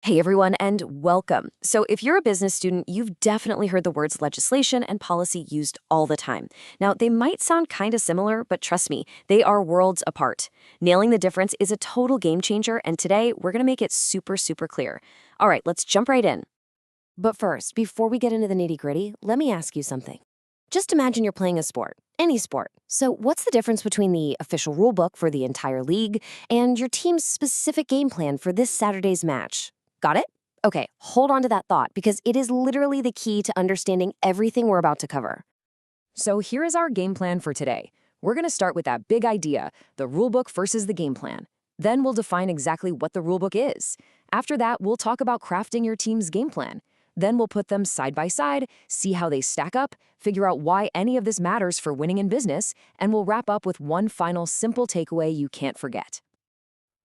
Hey everyone, and welcome. So, if you're a business student, you've definitely heard the words legislation and policy used all the time. Now, they might sound kind of similar, but trust me, they are worlds apart. Nailing the difference is a total game changer, and today we're going to make it super clear. All right, let's jump right in. But first, before we get into the nitty gritty, let me ask you something. Just imagine you're playing a sport, any sport. So, what's the difference between the official rulebook for the entire league and your team's specific game plan for this Saturday's match? Got it? Okay, hold on to that thought because it is literally the key to understanding everything we're about to cover. So here is our game plan for today. We're going to start with that big idea, the rulebook versus the game plan. Then we'll define exactly what the rulebook is. After that, we'll talk about crafting your team's game plan. Then we'll put them side by side, see how they stack up, figure out why any of this matters for winning in business, and we'll wrap up with one final simple takeaway you can't forget.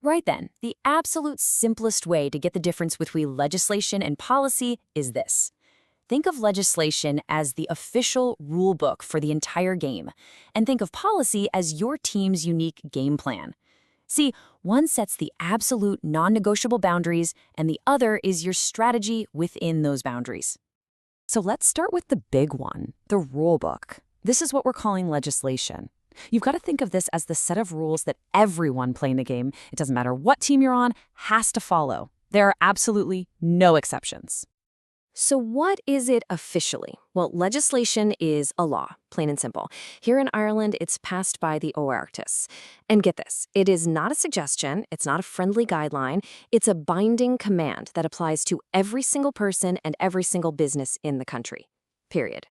Right then, the absolute simplest way to get the difference between legislation and policy is this. Think of legislation as the official rule book for the entire game, and think of policy as your team's unique game plan. See, one sets the absolute non-negotiable boundaries, and the other is your strategy within those boundaries. So let's start with the big one, the rule book. This is what we're calling legislation. You've got to think of this as the set of rules that everyone playing the game, it doesn't matter what team you're on, has to follow. There are absolutely no exceptions. So what is it officially? Well, legislation is a law, plain and simple. Here in Ireland, it's passed by the Oireachtas. And get this, it is not a suggestion, it's not a friendly guideline, it's a binding command that applies to every single person and every single business in the country. Period.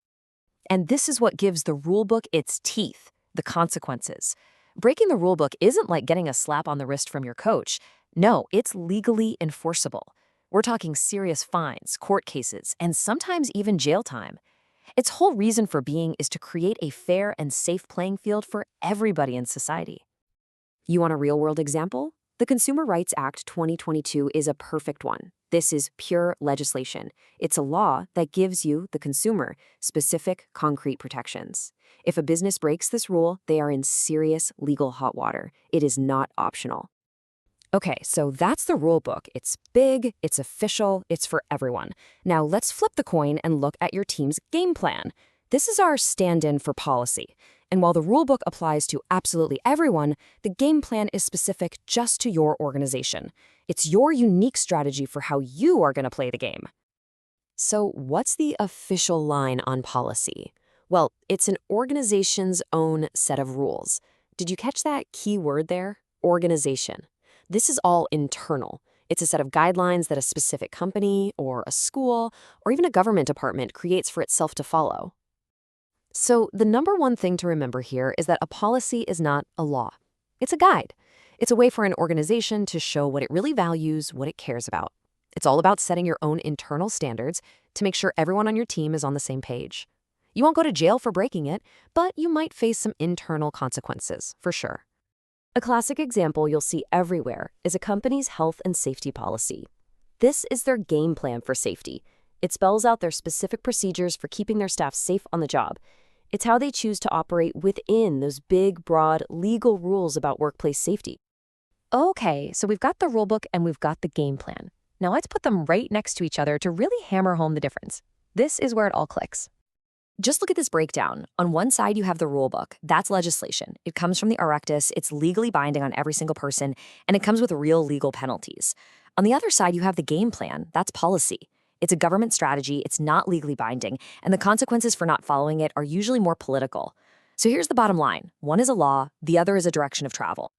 And this is what gives the rulebook its teeth. The consequences. Breaking the rulebook isn't like getting a slap on the wrist from your coach. No, it's legally enforceable. We're talking serious fines, court cases, and sometimes even jail time. Its whole reason for being is to create a fair and safe playing field for everybody in society. You want a real-world example? The Consumer Rights Act 2022 is a perfect one. This is pure legislation. It's a law that gives you, the consumer, specific, concrete protections. If a business breaks this rule, they are in serious legal hot water. It is not optional. Okay, so that's the rule book. It's big, it's official, it's for everyone. Now let's flip the coin and look at your team's game plan. This is our stand-in for policy. And while the rulebook applies to absolutely everyone, the game plan is specific just to your organization. It's your unique strategy for how you are going to play the game. So what's the official line on policy? Well, it's an organization's own set of rules. Did you catch that key word there? Organization. This is all internal. It's a set of guidelines that a specific company or a school or even a government department creates for itself to follow. So the number one thing to remember here is that a policy is not a law. It's a guide. It's a way for an organization to show what it really values, what it cares about. It's all about setting your own internal standards to make sure everyone on your team is on the same page. You won't go to jail for breaking it, but you might face some internal consequences, for sure. A classic example you'll see everywhere is a company's health and safety policy. This is their game plan for safety. It spells out their specific procedures for keeping their staff safe on the job. It's how they choose to operate within those big, broad, legal rules about workplace safety. Okay, so we've got the rulebook and we've got the game plan. Now let's put them right next to each other to really hammer home the difference. This is where it all clicks. Just look at this breakdown. On one side, you have the rulebook. That's legislation. It comes from the Oireachtas, it's legally binding on every single person, and it comes with real legal penalties. On the other side, you have the game plan. That's policy. It's a government strategy, it's not legally binding, and the consequences for not following it are usually more political. So here's the bottom line. One is a law, the other is a direction of travel.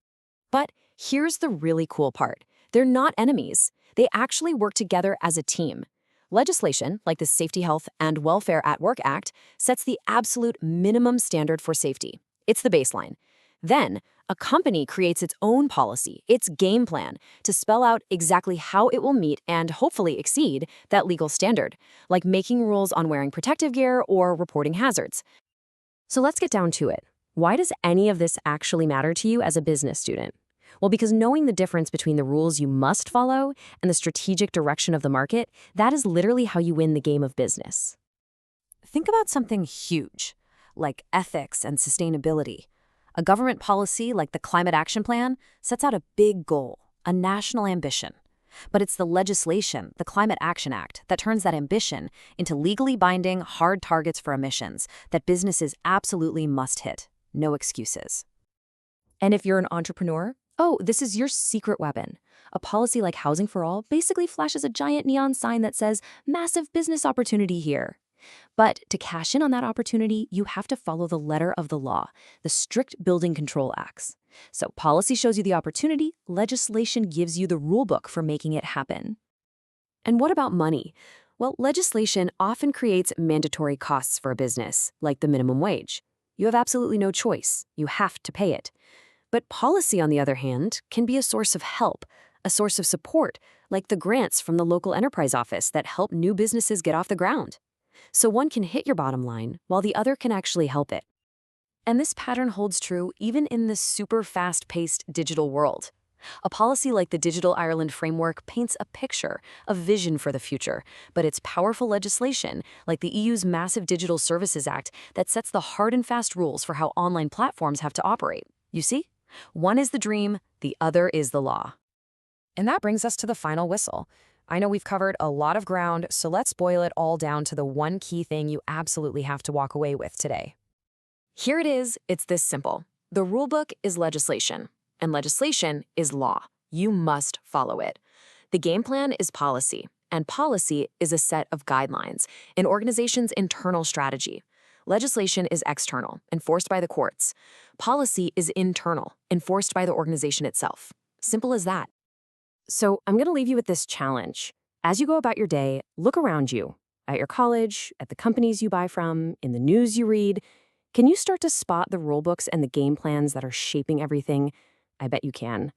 But here's the really cool part. They're not enemies. They actually work together as a team. Legislation, like the Safety, Health, and Welfare at Work Act, sets the absolute minimum standard for safety. It's the baseline. Then, a company creates its own policy, its game plan, to spell out exactly how it will meet and hopefully exceed that legal standard, like making rules on wearing protective gear or reporting hazards. So let's get down to it. Why does any of this actually matter to you as a business student? Well, because knowing the difference between the rules you must follow and the strategic direction of the market, that is literally how you win the game of business. Think about something huge, like ethics and sustainability. A government policy like the Climate Action Plan sets out a big goal, a national ambition. But it's the legislation, the Climate Action Act, that turns that ambition into legally binding, hard targets for emissions that businesses absolutely must hit. No excuses. And if you're an entrepreneur, oh, this is your secret weapon. A policy like Housing for All basically flashes a giant neon sign that says, massive business opportunity here. But to cash in on that opportunity, you have to follow the letter of the law, the strict building control acts. So policy shows you the opportunity, legislation gives you the rulebook for making it happen. And what about money? Well, legislation often creates mandatory costs for a business, like the minimum wage. You have absolutely no choice. You have to pay it. But policy, on the other hand, can be a source of help, a source of support, like the grants from the local enterprise office that help new businesses get off the ground. So one can hit your bottom line, while the other can actually help it. And this pattern holds true even in this super fast-paced digital world. A policy like the Digital Ireland Framework paints a picture, a vision for the future, but it's powerful legislation, like the EU's Massive Digital Services Act, that sets the hard and fast rules for how online platforms have to operate. You see? One is the dream, the other is the law. And that brings us to the final whistle. I know we've covered a lot of ground, so let's boil it all down to the one key thing you absolutely have to walk away with today. Here it is, it's this simple. The rulebook is legislation, and legislation is law. You must follow it. The game plan is policy, and policy is a set of guidelines, an organization's internal strategy. Legislation is external, enforced by the courts. Policy is internal, enforced by the organization itself. Simple as that. So I'm going to leave you with this challenge. As you go about your day, look around you, at your college, at the companies you buy from, in the news you read. Can you start to spot the rulebooks and the game plans that are shaping everything? I bet you can.